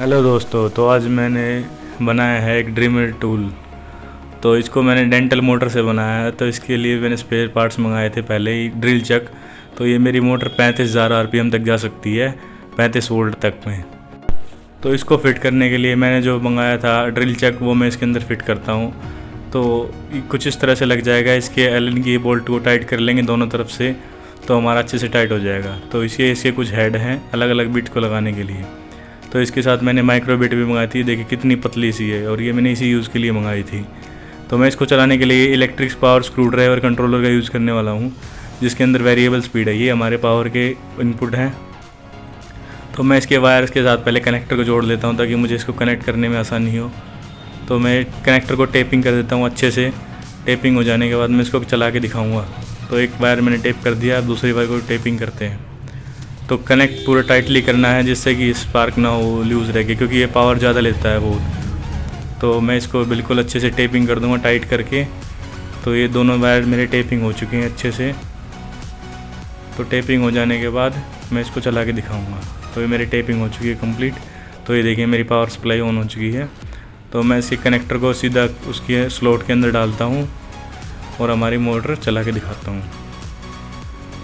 Hello दोस्तों, तो आज मैंने बनाया है एक ड्रीमर टूल। तो इसको मैंने डेंटल मोटर से बनाया है। तो इसके लिए मैंने स्पेयर पार्ट्स मंगाए थे पहले ही, ड्रिल चक। तो ये मेरी मोटर 35,000 RPM तक जा सकती है, 35 वोल्ट तक में। तो इसको फिट करने के लिए मैंने जो मंगाया था ड्रिल चक, वो मैं इसके अंदर फिट करता हूँ। तो कुछ इस तरह से लग जाएगा। इसके एलन की बोल्ट को टाइट कर लेंगे दोनों तरफ से, तो हमारा अच्छे से टाइट हो जाएगा। तो इसके कुछ हेड हैं अलग अलग बिट को लगाने के लिए। तो इसके साथ मैंने माइक्रो बिट भी मंगाई थी। देखिए कितनी पतली सी है, और ये मैंने इसी यूज़ के लिए मंगाई थी। तो मैं इसको चलाने के लिए electric power screw driver controller का यूज़ करने वाला हूँ, जिसके अंदर वेरिएबल स्पीड है। ये हमारे पावर के इनपुट हैं। तो मैं इसके वायर्स के साथ पहले कनेक्टर को जोड़ लेता हूँ, ताकि मुझे इसको कनेक्ट करने में आसानी हो। तो मैं कनेक्टर को टेपिंग कर देता हूँ अच्छे से। टेपिंग हो जाने के बाद मैं इसको चला के दिखाऊँगा। तो एक वायर मैंने टेप कर दिया, अब दूसरी वायर को टेपिंग करते हैं। तो कनेक्ट पूरा टाइटली करना है, जिससे कि स्पार्क ना हो, लूज़ रह के, क्योंकि ये पावर ज़्यादा लेता है बहुत। तो मैं इसको बिल्कुल अच्छे से टेपिंग कर दूंगा टाइट करके। तो ये दोनों वायर मेरे टेपिंग हो चुके हैं अच्छे से। तो टेपिंग हो जाने के बाद मैं इसको चला के दिखाऊंगा। तो ये मेरी टेपिंग हो चुकी है कंप्लीट। तो ये देखिए मेरी पावर सप्लाई ऑन हो चुकी है। तो मैं इसी कनेक्टर को सीधा उसके स्लॉट के अंदर डालता हूँ और हमारी मोटर चला के दिखाता हूँ।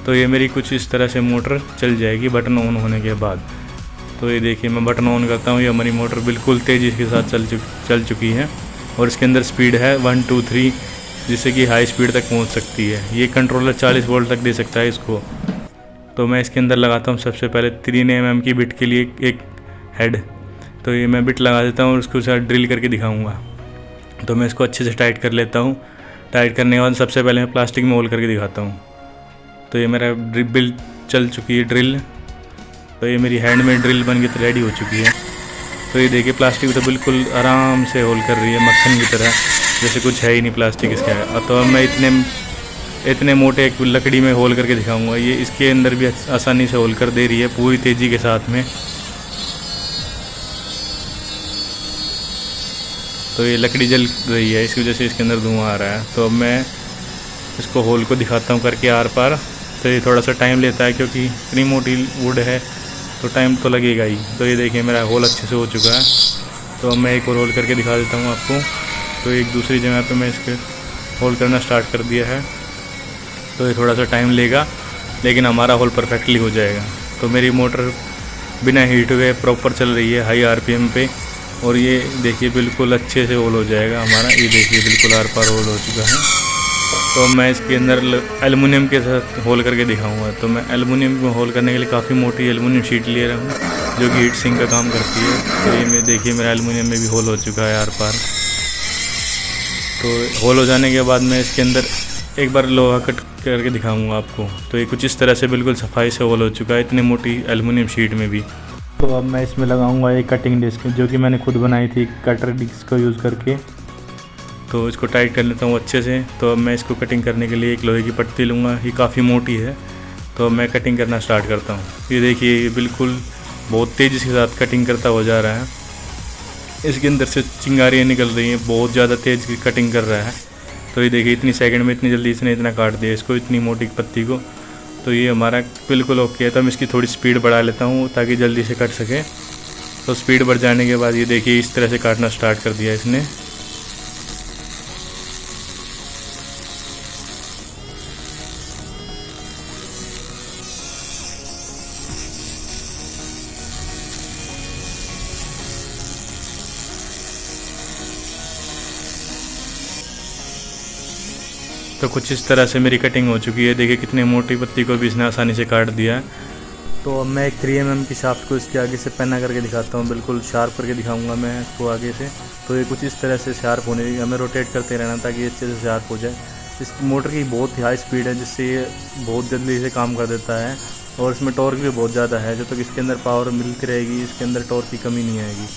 तो ये मेरी कुछ इस तरह से मोटर चल जाएगी बटन ऑन होने के बाद। तो ये देखिए मैं बटन ऑन करता हूँ, ये हमारी मोटर बिल्कुल तेज़ी के साथ चल चुकी है। और इसके अंदर स्पीड है 1 2 3, जिससे कि हाई स्पीड तक पहुँच सकती है। ये कंट्रोलर 40 वोल्ट तक दे सकता है इसको। तो मैं इसके अंदर लगाता हूँ सबसे पहले 3 mm की बिट के लिए एक हेड। तो ये मैं बिट लगा देता हूँ और उसको साथ ड्रिल करके दिखाऊँगा। तो मैं इसको अच्छे से टाइट कर लेता हूँ। टाइट करने के बाद सबसे पहले मैं प्लास्टिक में होल करके दिखाता हूँ। तो ये मेरा ड्रिल चल चुकी है ड्रिल। तो ये मेरी हैंड में ड्रिल बन के रेडी हो चुकी है। तो ये देखिए प्लास्टिक तो बिल्कुल आराम से होल कर रही है, मक्खन की तरह, जैसे कुछ है ही नहीं प्लास्टिक इसका। तो अब मैं इतने मोटे एक लकड़ी में होल करके दिखाऊंगा। ये इसके अंदर भी आसानी से होल कर दे रही है पूरी तेज़ी के साथ में। तो ये लकड़ी जल रही है, इसकी वजह से इसके अंदर धुआं आ रहा है। तो अब मैं इसको होल को दिखाता हूँ करके आर पार। तो ये थोड़ा सा टाइम लेता है, क्योंकि इतनी मोटी वुड है तो टाइम तो लगेगा ही। तो ये देखिए मेरा होल अच्छे से हो चुका है। तो अब मैं एक और होल करके दिखा देता हूँ आपको। तो एक दूसरी जगह पे मैं इसके होल करना स्टार्ट कर दिया है। तो ये थोड़ा सा टाइम लेगा, लेकिन हमारा होल परफेक्टली हो जाएगा। तो मेरी मोटर बिना हीट हुए प्रॉपर चल रही है हाई RPM पे। और ये देखिए बिल्कुल अच्छे से होल हो जाएगा हमारा। ये देखिए बिल्कुल आर पार होल हो चुका है। तो मैं इसके अंदर एलुमिनियम के साथ होल करके दिखाऊंगा। तो मैं एलुमिनियम में होल करने के लिए काफ़ी मोटी एलुमिनियम शीट ले रहा हूँ, जो कि हीट सिंक का काम करती है। तो ये मैं देखिए मेरा एलुमिनियम में भी होल हो चुका है आर पार। तो होल हो जाने के बाद मैं इसके अंदर एक बार लोहा कट करके दिखाऊंगा आपको। तो ये कुछ इस तरह से बिल्कुल सफाई से होल हो चुका है, इतनी मोटी एलुमिनियम शीट में भी। तो अब मैं इसमें लगाऊंगा एक कटिंग डिस्क, जो कि मैंने खुद बनाई थी कटर डिस्क को यूज़ करके। तो इसको टाइट कर लेता हूँ अच्छे से। तो अब मैं इसको कटिंग करने के लिए एक लोहे की पट्टी लूँगा। ये काफ़ी मोटी है। तो मैं कटिंग करना स्टार्ट करता हूँ। ये देखिए ये बिल्कुल बहुत तेज़ी के साथ कटिंग करता हो जा रहा है। इसके अंदर से चिंगारियाँ निकल रही हैं, बहुत ज़्यादा तेज़ की कटिंग कर रहा है। तो ये देखिए इतनी सेकंड में इतनी जल्दी इसने इतना काट दिया इसको, इतनी मोटी पत्ती को। तो ये हमारा बिल्कुल ओके है। तो मैं इसकी थोड़ी स्पीड बढ़ा लेता हूँ, ताकि जल्दी से कट सके। तो स्पीड बढ़ जाने के बाद ये देखिए इस तरह से काटना स्टार्ट कर दिया इसने। तो कुछ इस तरह से मेरी कटिंग हो चुकी है। देखिए कितनी मोटी पत्ती को भी इसने आसानी से काट दिया है। तो अब मैं एक 3 mm की शाफ्ट को इसके आगे से पहना करके दिखाता हूँ। बिल्कुल शार्प करके दिखाऊंगा मैं इसको आगे से। तो ये कुछ इस तरह से शार्प होने की हमें रोटेट करते रहना, ताकि अच्छे से शार्प हो जाए। इस मोटर की बहुत ही हाई स्पीड है, जिससे ये बहुत जल्दी से काम कर देता है। और इसमें टॉर्क भी बहुत ज़्यादा है। जब तक इसके अंदर पावर मिलती रहेगी, इसके अंदर टॉर्क की कमी नहीं आएगी।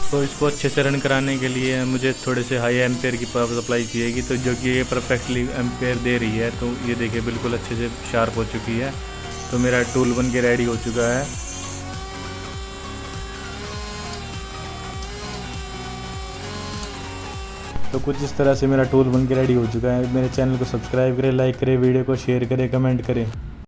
तो इसको अच्छे से रन कराने के लिए मुझे थोड़े से हाई एम्पेयर की पावर सप्लाई चाहिएगी। तो जो कि ये परफेक्टली एम्पेयर दे रही है। तो ये देखिए बिल्कुल अच्छे से शार्प हो चुकी है। तो मेरा टूल बन के रेडी हो चुका है। तो कुछ इस तरह से मेरा टूल बन के रेडी हो चुका है। मेरे चैनल को सब्सक्राइब करें, लाइक करें, वीडियो को शेयर करें, कमेंट करें।